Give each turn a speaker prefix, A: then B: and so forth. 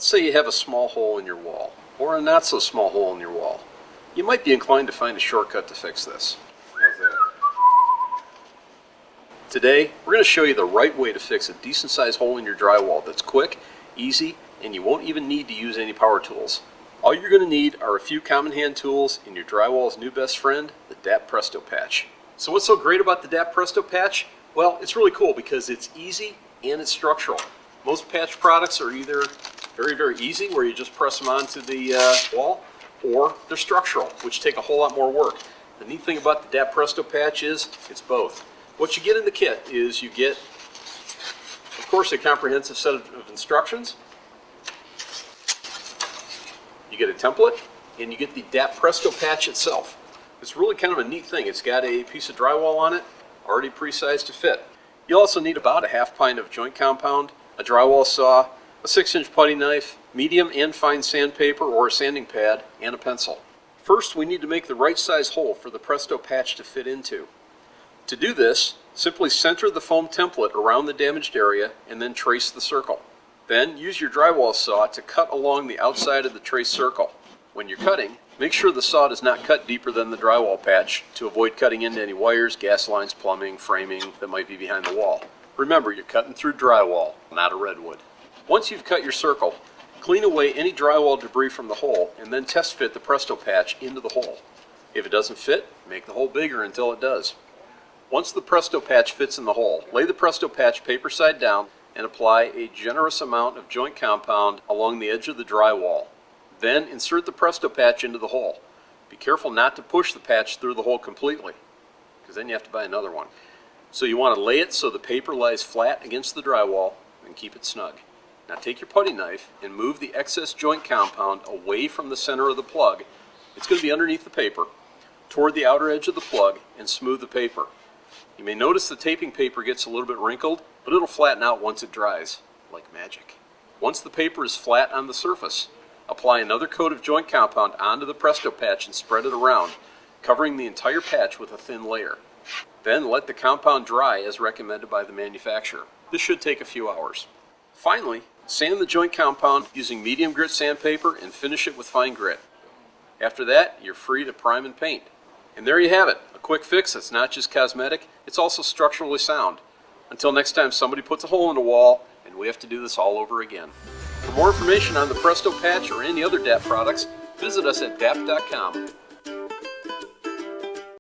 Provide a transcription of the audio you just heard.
A: Let's say you have a small hole in your wall, or a not so small hole in your wall. You might be inclined to find a shortcut to fix this. How's that? Today, we're going to show you the right way to fix a decent sized hole in your drywall that's quick, easy, and you won't even need to use any power tools. All you're going to need are a few common hand tools and your drywall's new best friend, the DAP Presto Patch. So what's so great about the DAP Presto Patch? Well, it's really cool because it's easy and it's structural. Most patch products are either very easy, where you just press them onto the wall, or they're structural, which take a whole lot more work. The neat thing about the DAP Presto Patch is it's both. What you get in the kit is you get, of course, a comprehensive set of instructions. You get a template, and you get the DAP Presto Patch itself. It's really kind of a neat thing. It's got a piece of drywall on it, already pre-sized to fit. You'll also need about a half pint of joint compound, a drywall saw, a 6-inch putty knife, medium and fine sandpaper or a sanding pad, and a pencil. First, we need to make the right size hole for the Presto Patch to fit into. To do this, simply center the foam template around the damaged area and then trace the circle. Then use your drywall saw to cut along the outside of the traced circle. When you're cutting, make sure the saw does not cut deeper than the drywall patch to avoid cutting into any wires, gas lines, plumbing, framing that might be behind the wall. Remember, you're cutting through drywall, not a redwood. Once you've cut your circle, clean away any drywall debris from the hole and then test fit the Presto Patch into the hole. If it doesn't fit, make the hole bigger until it does. Once the Presto Patch fits in the hole, lay the Presto Patch paper side down and apply a generous amount of joint compound along the edge of the drywall. Then insert the Presto Patch into the hole. Be careful not to push the patch through the hole completely, because then you have to buy another one. So you want to lay it so the paper lies flat against the drywall and keep it snug. Now take your putty knife and move the excess joint compound away from the center of the plug. It's going to be underneath the paper, toward the outer edge of the plug, and smooth the paper. You may notice the taping paper gets a little bit wrinkled, but it'll flatten out once it dries, like magic. Once the paper is flat on the surface, apply another coat of joint compound onto the Presto Patch and spread it around, covering the entire patch with a thin layer. Then let the compound dry as recommended by the manufacturer. This should take a few hours. Finally, sand the joint compound using medium grit sandpaper and finish it with fine grit. After that, you're free to prime and paint. And there you have it, a quick fix that's not just cosmetic, it's also structurally sound. Until next time somebody puts a hole in a wall and we have to do this all over again. For more information on the Presto Patch or any other DAP products, visit us at dap.com.